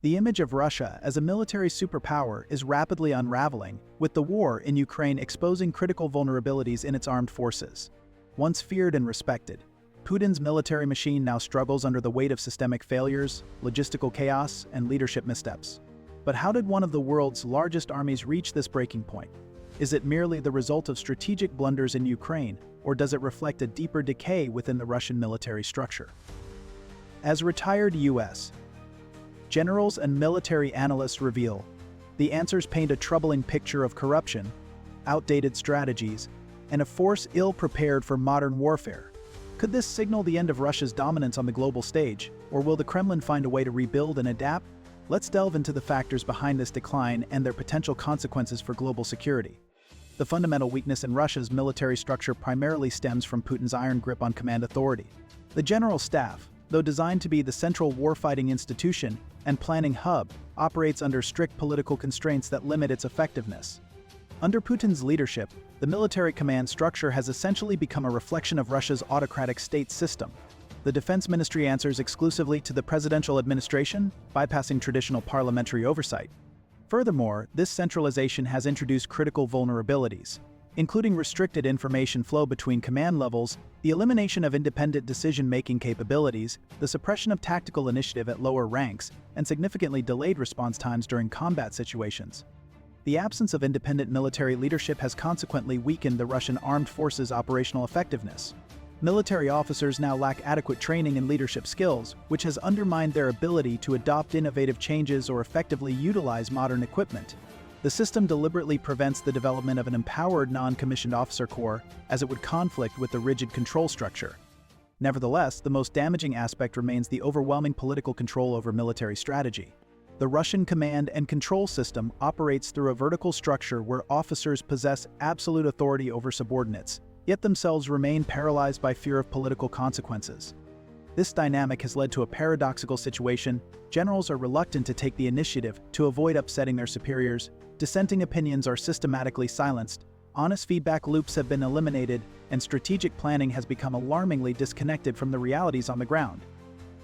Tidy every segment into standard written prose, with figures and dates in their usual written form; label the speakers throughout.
Speaker 1: The image of Russia as a military superpower is rapidly unraveling, with the war in Ukraine exposing critical vulnerabilities in its armed forces. Once feared and respected, Putin's military machine now struggles under the weight of systemic failures, logistical chaos, and leadership missteps. But how did one of the world's largest armies reach this breaking point? Is it merely the result of strategic blunders in Ukraine, or does it reflect a deeper decay within the Russian military structure? As retired U.S. generals and military analysts reveal, the answers paint a troubling picture of corruption, outdated strategies, and a force ill-prepared for modern warfare. Could this signal the end of Russia's dominance on the global stage, or will the Kremlin find a way to rebuild and adapt? Let's delve into the factors behind this decline and their potential consequences for global security. The fundamental weakness in Russia's military structure primarily stems from Putin's iron grip on command authority. The General Staff, though designed to be the central warfighting institution and planning hub, operates under strict political constraints that limit its effectiveness. Under Putin's leadership, the military command structure has essentially become a reflection of Russia's autocratic state system. The Defense Ministry answers exclusively to the presidential administration, bypassing traditional parliamentary oversight. Furthermore, this centralization has introduced critical vulnerabilities, including restricted information flow between command levels, the elimination of independent decision-making capabilities, the suppression of tactical initiative at lower ranks, and significantly delayed response times during combat situations. The absence of independent military leadership has consequently weakened the Russian armed forces' operational effectiveness. Military officers now lack adequate training and leadership skills, which has undermined their ability to adopt innovative changes or effectively utilize modern equipment. The system deliberately prevents the development of an empowered non-commissioned officer corps, as it would conflict with the rigid control structure. Nevertheless, the most damaging aspect remains the overwhelming political control over military strategy. The Russian command and control system operates through a vertical structure where officers possess absolute authority over subordinates, yet themselves remain paralyzed by fear of political consequences. This dynamic has led to a paradoxical situation. Generals are reluctant to take the initiative to avoid upsetting their superiors, dissenting opinions are systematically silenced, honest feedback loops have been eliminated, and strategic planning has become alarmingly disconnected from the realities on the ground.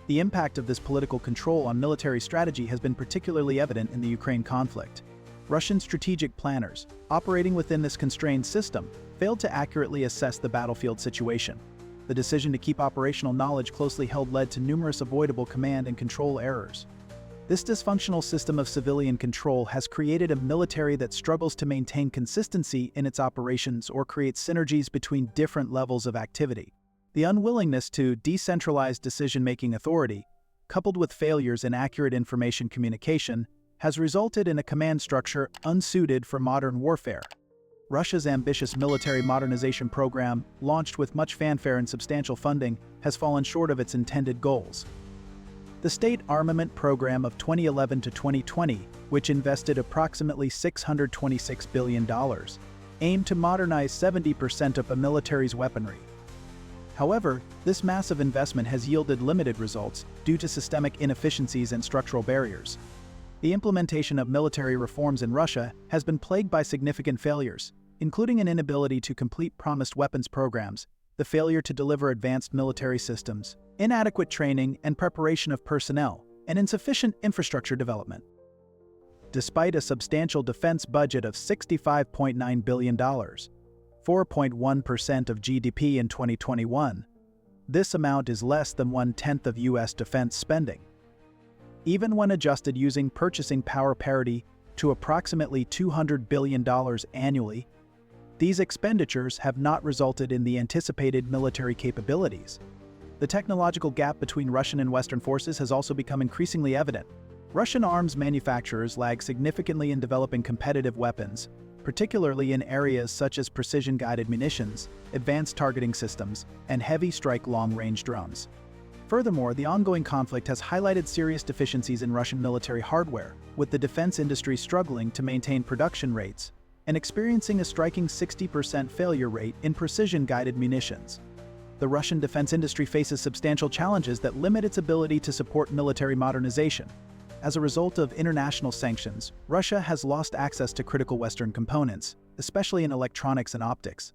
Speaker 1: The impact of this political control on military strategy has been particularly evident in the Ukraine conflict. Russian strategic planners, operating within this constrained system, failed to accurately assess the battlefield situation. The decision to keep operational knowledge closely held led to numerous avoidable command and control errors. This dysfunctional system of civilian control has created a military that struggles to maintain consistency in its operations or create synergies between different levels of activity. The unwillingness to decentralize decision-making authority, coupled with failures in accurate information communication, has resulted in a command structure unsuited for modern warfare. Russia's ambitious military modernization program, launched with much fanfare and substantial funding, has fallen short of its intended goals. The state armament program of 2011 to 2020, which invested approximately $626 billion, aimed to modernize 70% of the military's weaponry. However, this massive investment has yielded limited results due to systemic inefficiencies and structural barriers. The implementation of military reforms in Russia has been plagued by significant failures, including an inability to complete promised weapons programs, the failure to deliver advanced military systems, inadequate training and preparation of personnel, and insufficient infrastructure development. Despite a substantial defense budget of $65.9 billion, 4.1% of GDP in 2021, this amount is less than 1/10 of U.S. defense spending. Even when adjusted using purchasing power parity to approximately $200 billion annually, these expenditures have not resulted in the anticipated military capabilities. The technological gap between Russian and Western forces has also become increasingly evident. Russian arms manufacturers lag significantly in developing competitive weapons, particularly in areas such as precision-guided munitions, advanced targeting systems, and heavy strike long-range drones. Furthermore, the ongoing conflict has highlighted serious deficiencies in Russian military hardware, with the defense industry struggling to maintain production rates and experiencing a striking 60% failure rate in precision-guided munitions. The Russian defense industry faces substantial challenges that limit its ability to support military modernization. As a result of international sanctions, Russia has lost access to critical Western components, especially in electronics and optics.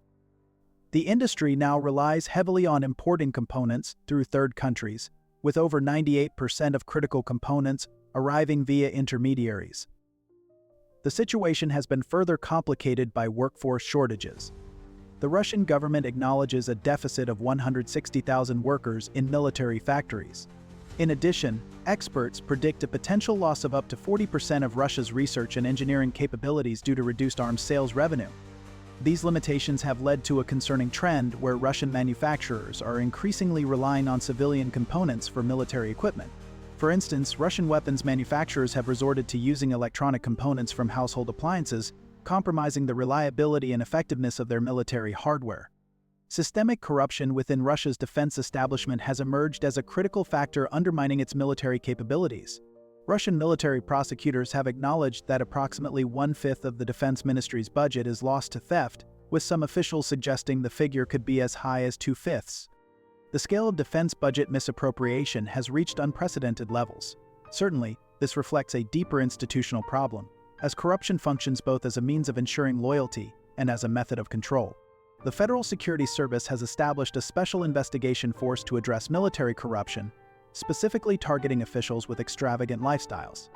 Speaker 1: The industry now relies heavily on importing components through third countries, with over 98% of critical components arriving via intermediaries. The situation has been further complicated by workforce shortages. The Russian government acknowledges a deficit of 160,000 workers in military factories. In addition, experts predict a potential loss of up to 40% of Russia's research and engineering capabilities due to reduced arms sales revenue. These limitations have led to a concerning trend where Russian manufacturers are increasingly relying on civilian components for military equipment. For instance, Russian weapons manufacturers have resorted to using electronic components from household appliances, compromising the reliability and effectiveness of their military hardware. Systemic corruption within Russia's defense establishment has emerged as a critical factor undermining its military capabilities. Russian military prosecutors have acknowledged that approximately 1/5 of the defense ministry's budget is lost to theft, with some officials suggesting the figure could be as high as 2/5. The scale of defense budget misappropriation has reached unprecedented levels. Certainly, this reflects a deeper institutional problem, as corruption functions both as a means of ensuring loyalty and as a method of control. The Federal Security Service has established a special investigation force to address military corruption, specifically targeting officials with extravagant lifestyles.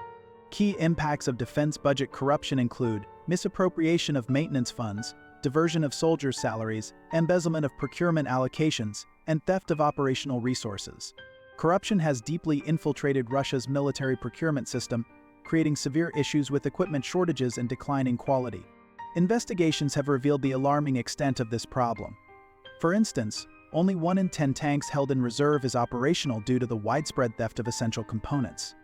Speaker 1: Key impacts of defense budget corruption include misappropriation of maintenance funds, diversion of soldiers' salaries, embezzlement of procurement allocations, and theft of operational resources. Corruption has deeply infiltrated Russia's military procurement system, creating severe issues with equipment shortages and declining quality. Investigations have revealed the alarming extent of this problem. For instance, only 1 in 10 tanks held in reserve is operational due to the widespread theft of essential components.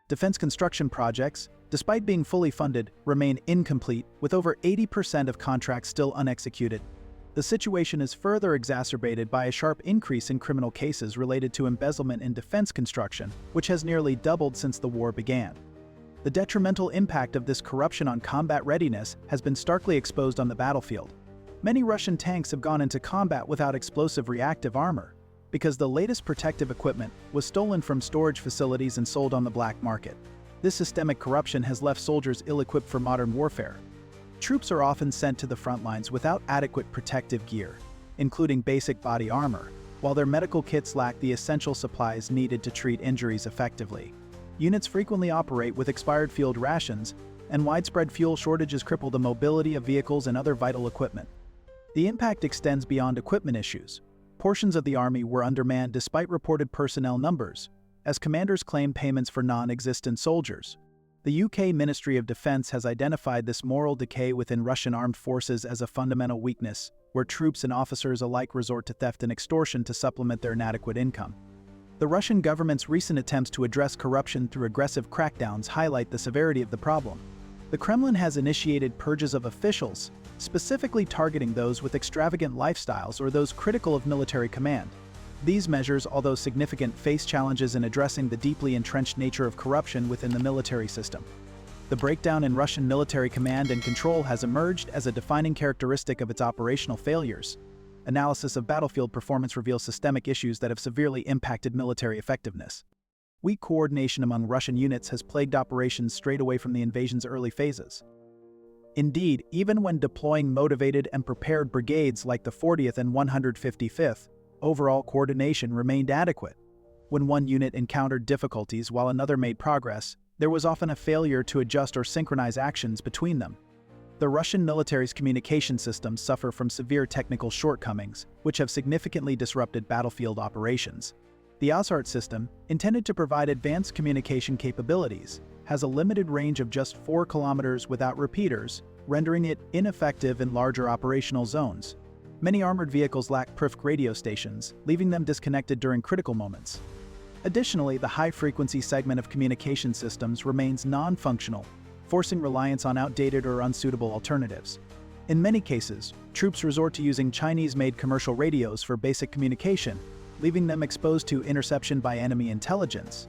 Speaker 1: Defense construction projects, despite being fully funded, remain incomplete, with over 80% of contracts still unexecuted. The situation is further exacerbated by a sharp increase in criminal cases related to embezzlement in defense construction, which has nearly doubled since the war began. The detrimental impact of this corruption on combat readiness has been starkly exposed on the battlefield. Many Russian tanks have gone into combat without explosive reactive armor, because the latest protective equipment was stolen from storage facilities and sold on the black market. This systemic corruption has left soldiers ill-equipped for modern warfare. Troops are often sent to the front lines without adequate protective gear, including basic body armor, while their medical kits lack the essential supplies needed to treat injuries effectively. Units frequently operate with expired field rations, and widespread fuel shortages cripple the mobility of vehicles and other vital equipment. The impact extends beyond equipment issues. Portions of the army were undermanned despite reported personnel numbers, as commanders claim payments for non-existent soldiers. The UK Ministry of Defense has identified this moral decay within Russian armed forces as a fundamental weakness, where troops and officers alike resort to theft and extortion to supplement their inadequate income. The Russian government's recent attempts to address corruption through aggressive crackdowns highlight the severity of the problem. The Kremlin has initiated purges of officials, specifically targeting those with extravagant lifestyles or those critical of military command. These measures, although significant, face challenges in addressing the deeply entrenched nature of corruption within the military system. The breakdown in Russian military command and control has emerged as a defining characteristic of its operational failures. Analysis of battlefield performance reveals systemic issues that have severely impacted military effectiveness. Weak coordination among Russian units has plagued operations straight away from the invasion's early phases. Indeed, even when deploying motivated and prepared brigades like the 40th and 155th, overall coordination remained adequate. When one unit encountered difficulties while another made progress, there was often a failure to adjust or synchronize actions between them. The Russian military's communication systems suffer from severe technical shortcomings, which have significantly disrupted battlefield operations. The ASART system, intended to provide advanced communication capabilities, has a limited range of just 4 kilometers without repeaters, rendering it ineffective in larger operational zones. Many armored vehicles lack PRIFC radio stations, leaving them disconnected during critical moments. Additionally, the high-frequency segment of communication systems remains non-functional, forcing reliance on outdated or unsuitable alternatives. In many cases, troops resort to using Chinese-made commercial radios for basic communication, leaving them exposed to interception by enemy intelligence.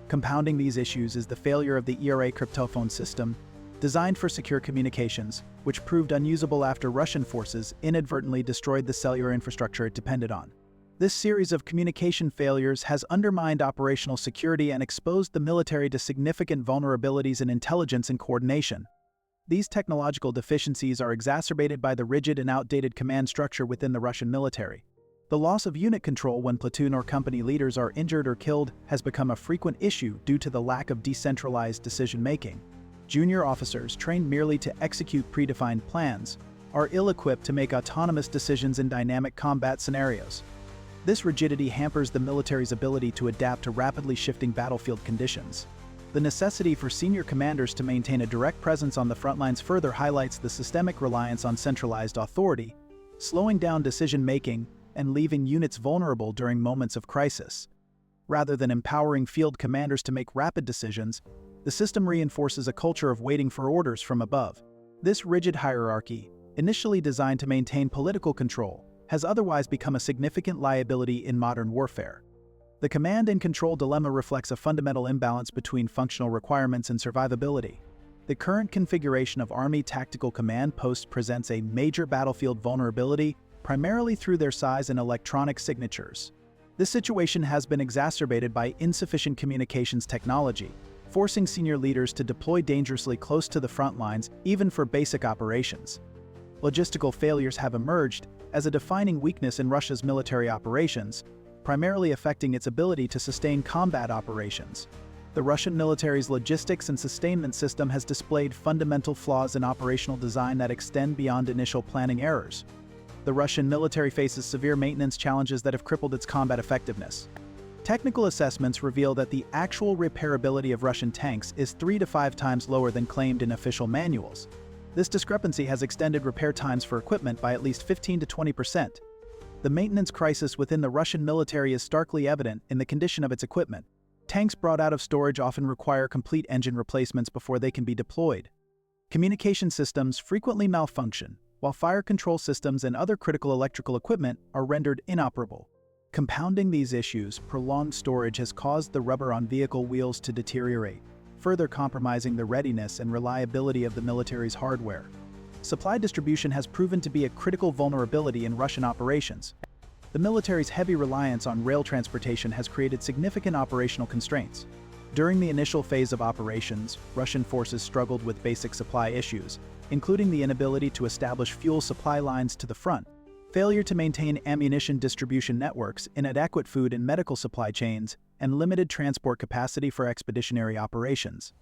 Speaker 1: Compounding these issues is the failure of the ERA cryptophone system, designed for secure communications, which proved unusable after Russian forces inadvertently destroyed the cellular infrastructure it depended on. This series of communication failures has undermined operational security and exposed the military to significant vulnerabilities in intelligence and coordination. These technological deficiencies are exacerbated by the rigid and outdated command structure within the Russian military. The loss of unit control when platoon or company leaders are injured or killed has become a frequent issue due to the lack of decentralized decision-making. Junior officers, trained merely to execute predefined plans, are ill-equipped to make autonomous decisions in dynamic combat scenarios. This rigidity hampers the military's ability to adapt to rapidly shifting battlefield conditions. The necessity for senior commanders to maintain a direct presence on the front lines further highlights the systemic reliance on centralized authority, slowing down decision-making and leaving units vulnerable during moments of crisis. Rather than empowering field commanders to make rapid decisions, the system reinforces a culture of waiting for orders from above. This rigid hierarchy, initially designed to maintain political control, has otherwise become a significant liability in modern warfare. The command and control dilemma reflects a fundamental imbalance between functional requirements and survivability. The current configuration of Army Tactical Command posts presents a major battlefield vulnerability, primarily through their size and electronic signatures. This situation has been exacerbated by insufficient communications technology, forcing senior leaders to deploy dangerously close to the front lines even for basic operations. Logistical failures have emerged as a defining weakness in Russia's military operations, primarily affecting its ability to sustain combat operations. The Russian military's logistics and sustainment system has displayed fundamental flaws in operational design that extend beyond initial planning errors. The Russian military faces severe maintenance challenges that have crippled its combat effectiveness. Technical assessments reveal that the actual repairability of Russian tanks is 3 to 5 times lower than claimed in official manuals. This discrepancy has extended repair times for equipment by at least 15 to 20%. The maintenance crisis within the Russian military is starkly evident in the condition of its equipment. Tanks brought out of storage often require complete engine replacements before they can be deployed. Communication systems frequently malfunction, while fire control systems and other critical electrical equipment are rendered inoperable. Compounding these issues, prolonged storage has caused the rubber on vehicle wheels to deteriorate, further compromising the readiness and reliability of the military's hardware. Supply distribution has proven to be a critical vulnerability in Russian operations. The military's heavy reliance on rail transportation has created significant operational constraints. During the initial phase of operations, Russian forces struggled with basic supply issues, including the inability to establish fuel supply lines to the front, failure to maintain ammunition distribution networks, inadequate food and medical supply chains, and limited transport capacity for expeditionary operations.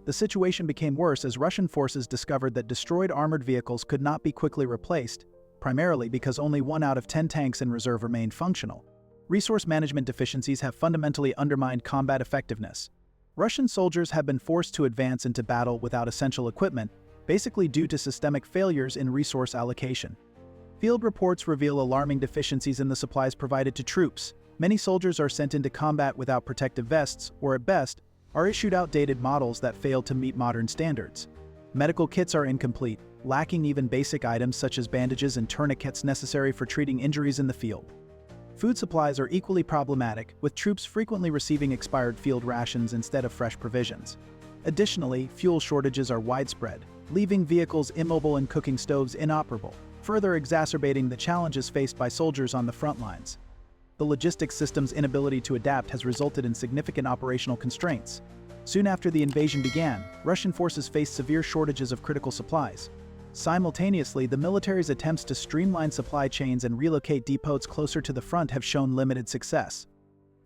Speaker 1: The situation became worse as Russian forces discovered that destroyed armored vehicles could not be quickly replaced, primarily because only 1 out of 10 tanks in reserve remained functional. Resource management deficiencies have fundamentally undermined combat effectiveness. Russian soldiers have been forced to advance into battle without essential equipment, basically due to systemic failures in resource allocation. Field reports reveal alarming deficiencies in the supplies provided to troops. Many soldiers are sent into combat without protective vests, or at best, are issued outdated models that fail to meet modern standards. Medical kits are incomplete, lacking even basic items such as bandages and tourniquets necessary for treating injuries in the field. Food supplies are equally problematic, with troops frequently receiving expired field rations instead of fresh provisions. Additionally, fuel shortages are widespread, leaving vehicles immobile and cooking stoves inoperable, further exacerbating the challenges faced by soldiers on the front lines. The logistics system's inability to adapt has resulted in significant operational constraints. Soon after the invasion began, Russian forces faced severe shortages of critical supplies. Simultaneously, the military's attempts to streamline supply chains and relocate depots closer to the front have shown limited success.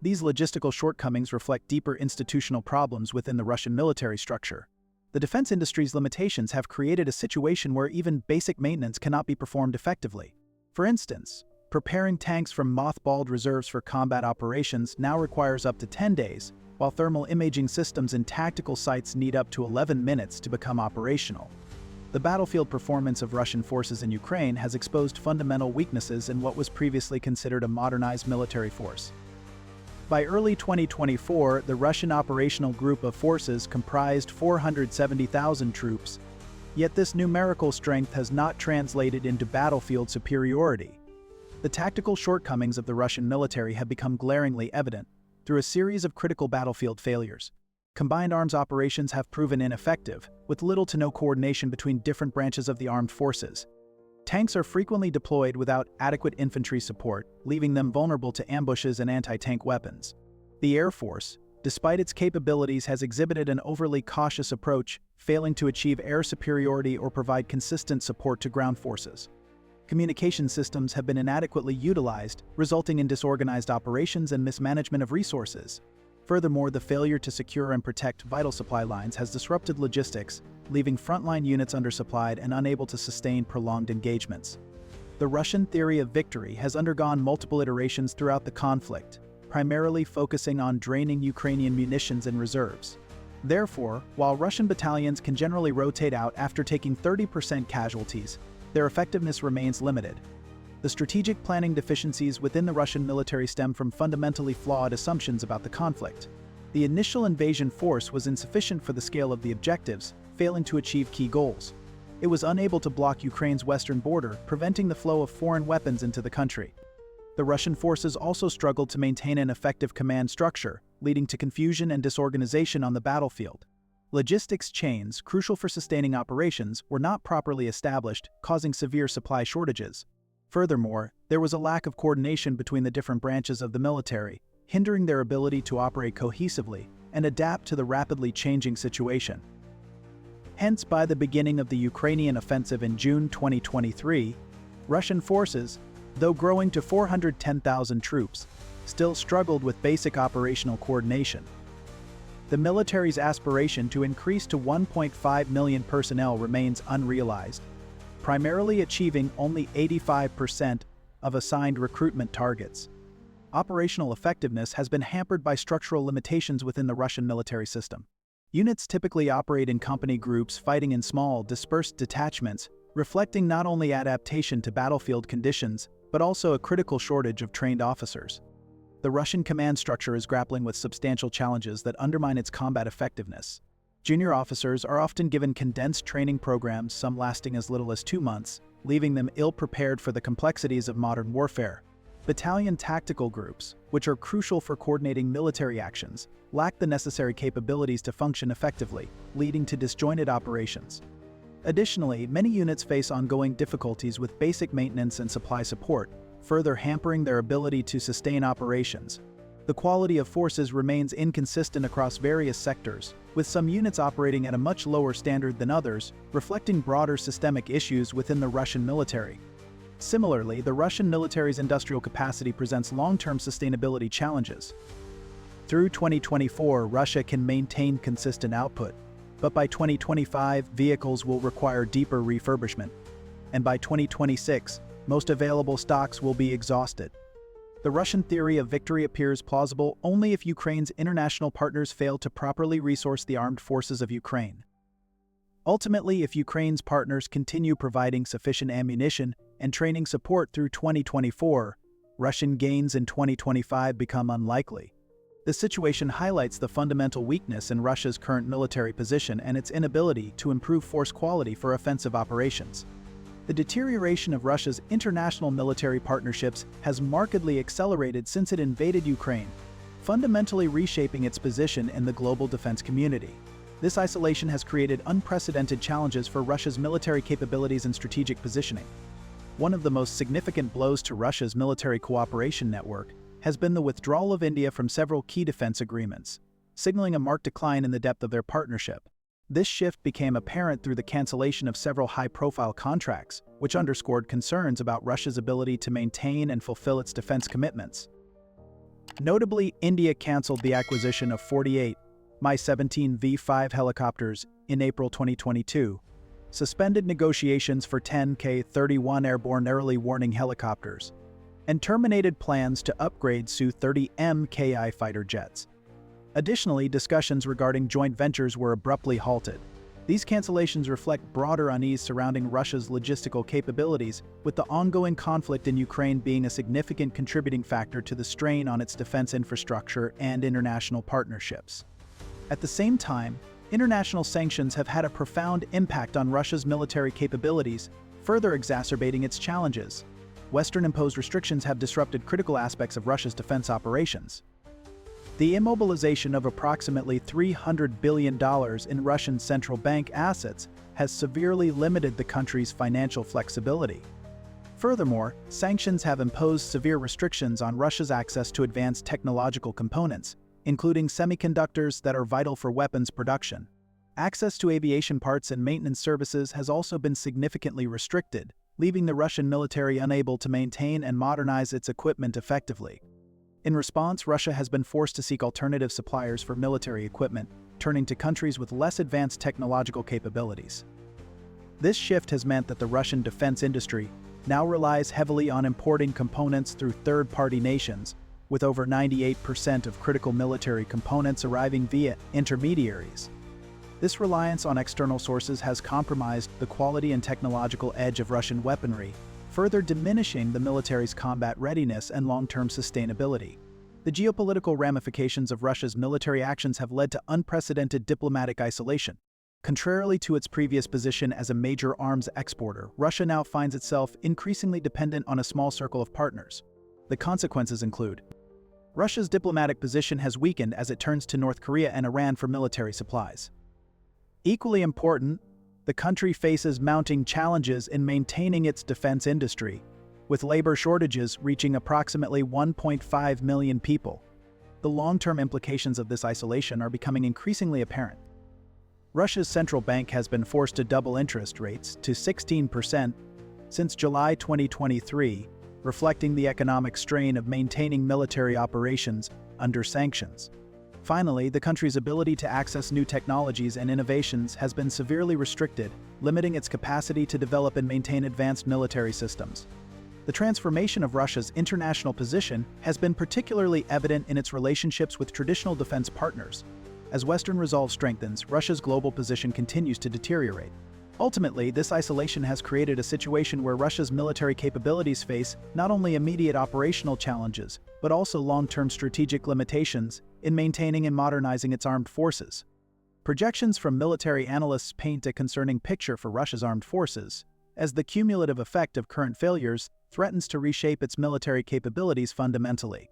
Speaker 1: These logistical shortcomings reflect deeper institutional problems within the Russian military structure. The defense industry's limitations have created a situation where even basic maintenance cannot be performed effectively. For instance, preparing tanks from mothballed reserves for combat operations now requires up to 10 days, while thermal imaging systems in tactical sites need up to 11 minutes to become operational. The battlefield performance of Russian forces in Ukraine has exposed fundamental weaknesses in what was previously considered a modernized military force. By early 2024, the Russian operational group of forces comprised 470,000 troops, yet this numerical strength has not translated into battlefield superiority. The tactical shortcomings of the Russian military have become glaringly evident through a series of critical battlefield failures. Combined arms operations have proven ineffective, with little to no coordination between different branches of the armed forces. Tanks are frequently deployed without adequate infantry support, leaving them vulnerable to ambushes and anti-tank weapons. The Air Force, despite its capabilities, has exhibited an overly cautious approach, failing to achieve air superiority or provide consistent support to ground forces. Communication systems have been inadequately utilized, resulting in disorganized operations and mismanagement of resources. Furthermore, the failure to secure and protect vital supply lines has disrupted logistics, leaving frontline units undersupplied and unable to sustain prolonged engagements. The Russian theory of victory has undergone multiple iterations throughout the conflict, primarily focusing on draining Ukrainian munitions and reserves. Therefore, while Russian battalions can generally rotate out after taking 30% casualties, their effectiveness remains limited. The strategic planning deficiencies within the Russian military stem from fundamentally flawed assumptions about the conflict. The initial invasion force was insufficient for the scale of the objectives, failing to achieve key goals. It was unable to block Ukraine's western border, preventing the flow of foreign weapons into the country. The Russian forces also struggled to maintain an effective command structure, leading to confusion and disorganization on the battlefield. Logistics chains, crucial for sustaining operations, were not properly established, causing severe supply shortages. Furthermore, there was a lack of coordination between the different branches of the military, hindering their ability to operate cohesively and adapt to the rapidly changing situation. Hence, by the beginning of the Ukrainian offensive in June 2023, Russian forces, though growing to 410,000 troops, still struggled with basic operational coordination. The military's aspiration to increase to 1.5 million personnel remains unrealized, primarily achieving only 85% of assigned recruitment targets. Operational effectiveness has been hampered by structural limitations within the Russian military system. Units typically operate in company groups fighting in small, dispersed detachments, reflecting not only adaptation to battlefield conditions, but also a critical shortage of trained officers. The Russian command structure is grappling with substantial challenges that undermine its combat effectiveness. Junior officers are often given condensed training programs, some lasting as little as 2 months, leaving them ill-prepared for the complexities of modern warfare. Battalion tactical groups, which are crucial for coordinating military actions, lack the necessary capabilities to function effectively, leading to disjointed operations. Additionally, many units face ongoing difficulties with basic maintenance and supply support, further hampering their ability to sustain operations. The quality of forces remains inconsistent across various sectors, with some units operating at a much lower standard than others, reflecting broader systemic issues within the Russian military. Similarly, the Russian military's industrial capacity presents long-term sustainability challenges. Through 2024, Russia can maintain consistent output, but by 2025, vehicles will require deeper refurbishment, and by 2026, most available stocks will be exhausted. The Russian theory of victory appears plausible only if Ukraine's international partners fail to properly resource the armed forces of Ukraine. Ultimately, if Ukraine's partners continue providing sufficient ammunition and training support through 2024, Russian gains in 2025 become unlikely. The situation highlights the fundamental weakness in Russia's current military position and its inability to improve force quality for offensive operations. The deterioration of Russia's international military partnerships has markedly accelerated since it invaded Ukraine, fundamentally reshaping its position in the global defense community. This isolation has created unprecedented challenges for Russia's military capabilities and strategic positioning. One of the most significant blows to Russia's military cooperation network has been the withdrawal of India from several key defense agreements, signaling a marked decline in the depth of their partnership. This shift became apparent through the cancellation of several high-profile contracts, which underscored concerns about Russia's ability to maintain and fulfill its defense commitments. Notably, India canceled the acquisition of 48 Mi-17 V5 helicopters in April 2022, suspended negotiations for 10 K-31 airborne early warning helicopters, and terminated plans to upgrade Su-30 MKI fighter jets. Additionally, discussions regarding joint ventures were abruptly halted. These cancellations reflect broader unease surrounding Russia's logistical capabilities, with the ongoing conflict in Ukraine being a significant contributing factor to the strain on its defense infrastructure and international partnerships. At the same time, international sanctions have had a profound impact on Russia's military capabilities, further exacerbating its challenges. Western-imposed restrictions have disrupted critical aspects of Russia's defense operations. The immobilization of approximately $300 billion in Russian central bank assets has severely limited the country's financial flexibility. Furthermore, sanctions have imposed severe restrictions on Russia's access to advanced technological components, including semiconductors that are vital for weapons production. Access to aviation parts and maintenance services has also been significantly restricted, leaving the Russian military unable to maintain and modernize its equipment effectively. In response, Russia has been forced to seek alternative suppliers for military equipment, turning to countries with less advanced technological capabilities. This shift has meant that the Russian defense industry now relies heavily on importing components through third-party nations, with over 98% of critical military components arriving via intermediaries. This reliance on external sources has compromised the quality and technological edge of Russian weaponry, further diminishing the military's combat readiness and long-term sustainability. The geopolitical ramifications of Russia's military actions have led to unprecedented diplomatic isolation. Contrarily to its previous position as a major arms exporter, Russia now finds itself increasingly dependent on a small circle of partners. The consequences include: Russia's diplomatic position has weakened as it turns to North Korea and Iran for military supplies. Equally important, the country faces mounting challenges in maintaining its defense industry, with labor shortages reaching approximately 1.5 million people. The long-term implications of this isolation are becoming increasingly apparent. Russia's central bank has been forced to double interest rates to 16% since July 2023, reflecting the economic strain of maintaining military operations under sanctions. Finally, the country's ability to access new technologies and innovations has been severely restricted, limiting its capacity to develop and maintain advanced military systems. The transformation of Russia's international position has been particularly evident in its relationships with traditional defense partners. As Western resolve strengthens, Russia's global position continues to deteriorate. Ultimately, this isolation has created a situation where Russia's military capabilities face not only immediate operational challenges, but also long-term strategic limitations in maintaining and modernizing its armed forces. Projections from military analysts paint a concerning picture for Russia's armed forces, as the cumulative effect of current failures threatens to reshape its military capabilities fundamentally.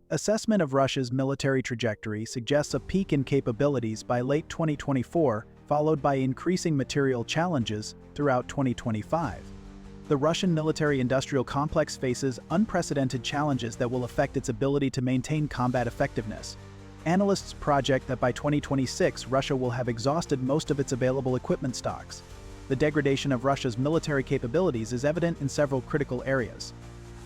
Speaker 1: Assessment of Russia's military trajectory suggests a peak in capabilities by late 2024, followed by increasing material challenges throughout 2025. The Russian military-industrial complex faces unprecedented challenges that will affect its ability to maintain combat effectiveness. Analysts project that by 2026, Russia will have exhausted most of its available equipment stocks. The degradation of Russia's military capabilities is evident in several critical areas.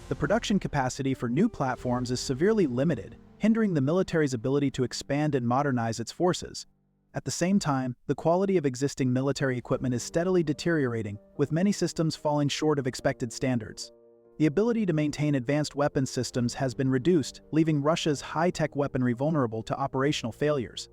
Speaker 1: The production capacity for new platforms is severely limited, hindering the military's ability to expand and modernize its forces. At the same time, the quality of existing military equipment is steadily deteriorating, with many systems falling short of expected standards. The ability to maintain advanced weapons systems has been reduced, leaving Russia's high-tech weaponry vulnerable to operational failures.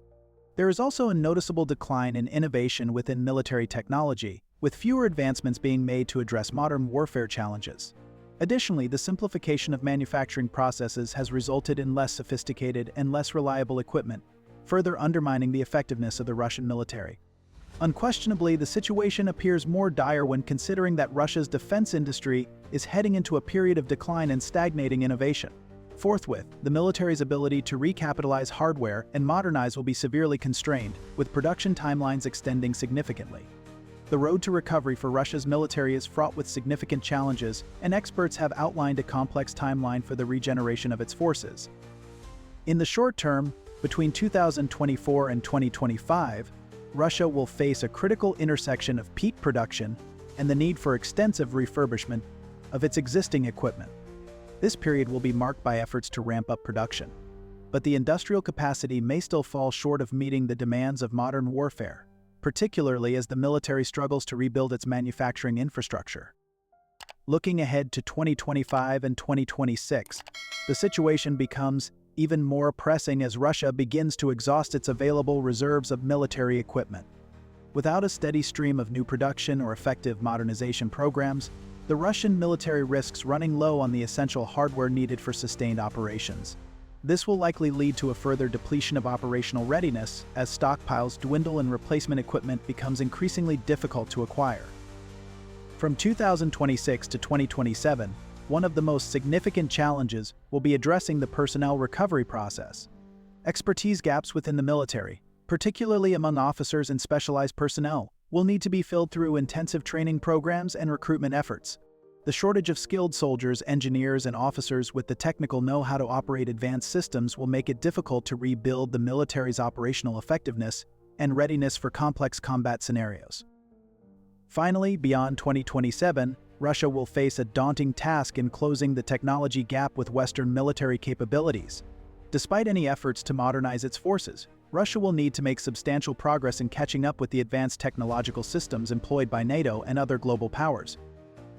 Speaker 1: There is also a noticeable decline in innovation within military technology, with fewer advancements being made to address modern warfare challenges. Additionally, the simplification of manufacturing processes has resulted in less sophisticated and less reliable equipment, further undermining the effectiveness of the Russian military. Unquestionably, the situation appears more dire when considering that Russia's defense industry is heading into a period of decline and stagnating innovation. Forthwith, the military's ability to recapitalize hardware and modernize will be severely constrained, with production timelines extending significantly. The road to recovery for Russia's military is fraught with significant challenges, and experts have outlined a complex timeline for the regeneration of its forces. In the short term, between 2024 and 2025, Russia will face a critical intersection of peak production and the need for extensive refurbishment of its existing equipment. This period will be marked by efforts to ramp up production, but the industrial capacity may still fall short of meeting the demands of modern warfare, particularly as the military struggles to rebuild its manufacturing infrastructure. Looking ahead to 2025 and 2026, the situation becomes even more pressing as Russia begins to exhaust its available reserves of military equipment. Without a steady stream of new production or effective modernization programs, the Russian military risks running low on the essential hardware needed for sustained operations. This will likely lead to a further depletion of operational readiness as stockpiles dwindle and replacement equipment becomes increasingly difficult to acquire. From 2026 to 2027, one of the most significant challenges will be addressing the personnel recovery process. Expertise gaps within the military, particularly among officers and specialized personnel, will need to be filled through intensive training programs and recruitment efforts. The shortage of skilled soldiers, engineers, and officers with the technical know-how to operate advanced systems will make it difficult to rebuild the military's operational effectiveness and readiness for complex combat scenarios. Finally, beyond 2027, Russia will face a daunting task in closing the technology gap with Western military capabilities. Despite any efforts to modernize its forces, Russia will need to make substantial progress in catching up with the advanced technological systems employed by NATO and other global powers.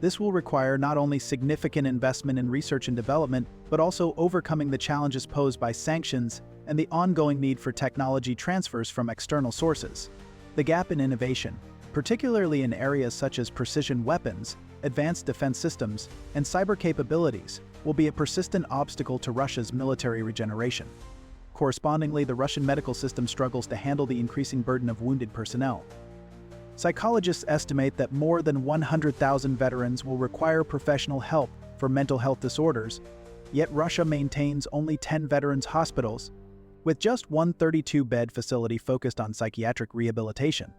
Speaker 1: This will require not only significant investment in research and development, but also overcoming the challenges posed by sanctions and the ongoing need for technology transfers from external sources. The gap in innovation, particularly in areas such as precision weapons, advanced defense systems, and cyber capabilities, will be a persistent obstacle to Russia's military regeneration. Correspondingly, the Russian medical system struggles to handle the increasing burden of wounded personnel. Psychologists estimate that more than 100,000 veterans will require professional help for mental health disorders, yet Russia maintains only 10 veterans' hospitals, with just one 32-bed facility focused on psychiatric rehabilitation.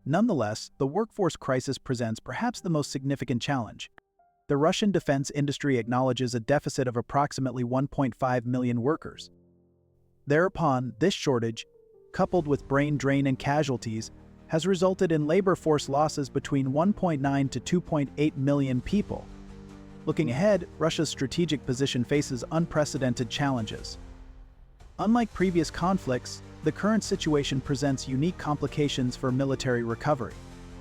Speaker 1: Nonetheless, the workforce crisis presents perhaps the most significant challenge. The Russian defense industry acknowledges a deficit of approximately 1.5 million workers. Thereupon, this shortage, coupled with brain drain and casualties, has resulted in labor force losses between 1.9 to 2.8 million people. Looking ahead, Russia's strategic position faces unprecedented challenges. Unlike previous conflicts, the current situation presents unique complications for military recovery.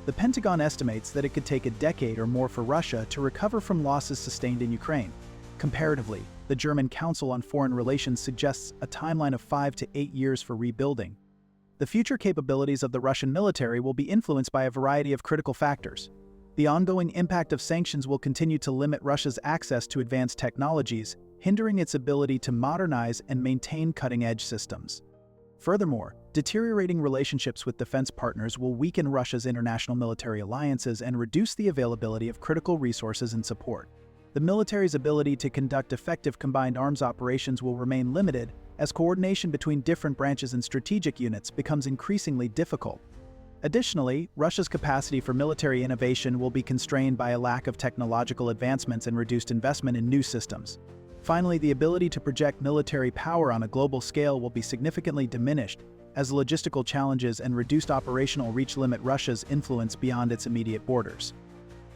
Speaker 1: The Pentagon estimates that it could take a decade or more for Russia to recover from losses sustained in Ukraine. Comparatively, the German Council on Foreign Relations suggests a timeline of 5 to 8 years for rebuilding. The future capabilities of the Russian military will be influenced by a variety of critical factors. The ongoing impact of sanctions will continue to limit Russia's access to advanced technologies, hindering its ability to modernize and maintain cutting-edge systems. Furthermore, deteriorating relationships with defense partners will weaken Russia's international military alliances and reduce the availability of critical resources and support. The military's ability to conduct effective combined arms operations will remain limited as coordination between different branches and strategic units becomes increasingly difficult. Additionally, Russia's capacity for military innovation will be constrained by a lack of technological advancements and reduced investment in new systems. Finally, the ability to project military power on a global scale will be significantly diminished as logistical challenges and reduced operational reach limit Russia's influence beyond its immediate borders.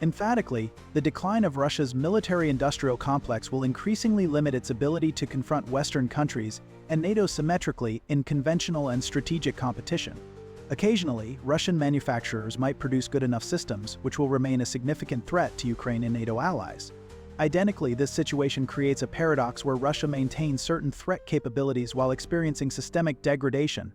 Speaker 1: Emphatically, the decline of Russia's military-industrial complex will increasingly limit its ability to confront Western countries and NATO symmetrically in conventional and strategic competition. Occasionally, Russian manufacturers might produce good enough systems, which will remain a significant threat to Ukraine and NATO allies. Identically, this situation creates a paradox where Russia maintains certain threat capabilities while experiencing systemic degradation.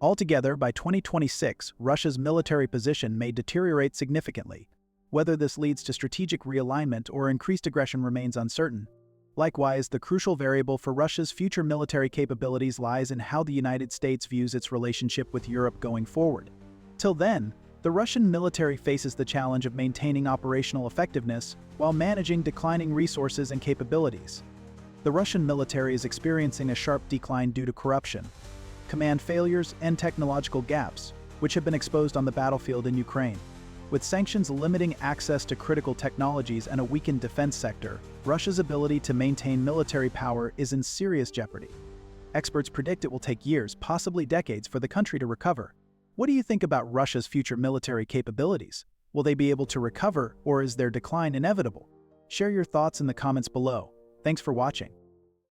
Speaker 1: Altogether, by 2026, Russia's military position may deteriorate significantly. Whether this leads to strategic realignment or increased aggression remains uncertain. Likewise, the crucial variable for Russia's future military capabilities lies in how the United States views its relationship with Europe going forward. Till then, the Russian military faces the challenge of maintaining operational effectiveness while managing declining resources and capabilities. The Russian military is experiencing a sharp decline due to corruption, command failures, and technological gaps, which have been exposed on the battlefield in Ukraine. With sanctions limiting access to critical technologies and a weakened defense sector, Russia's ability to maintain military power is in serious jeopardy. Experts predict it will take years, possibly decades, for the country to recover. What do you think about Russia's future military capabilities? Will they be able to recover, or is their decline inevitable? Share your thoughts in the comments below. Thanks for watching.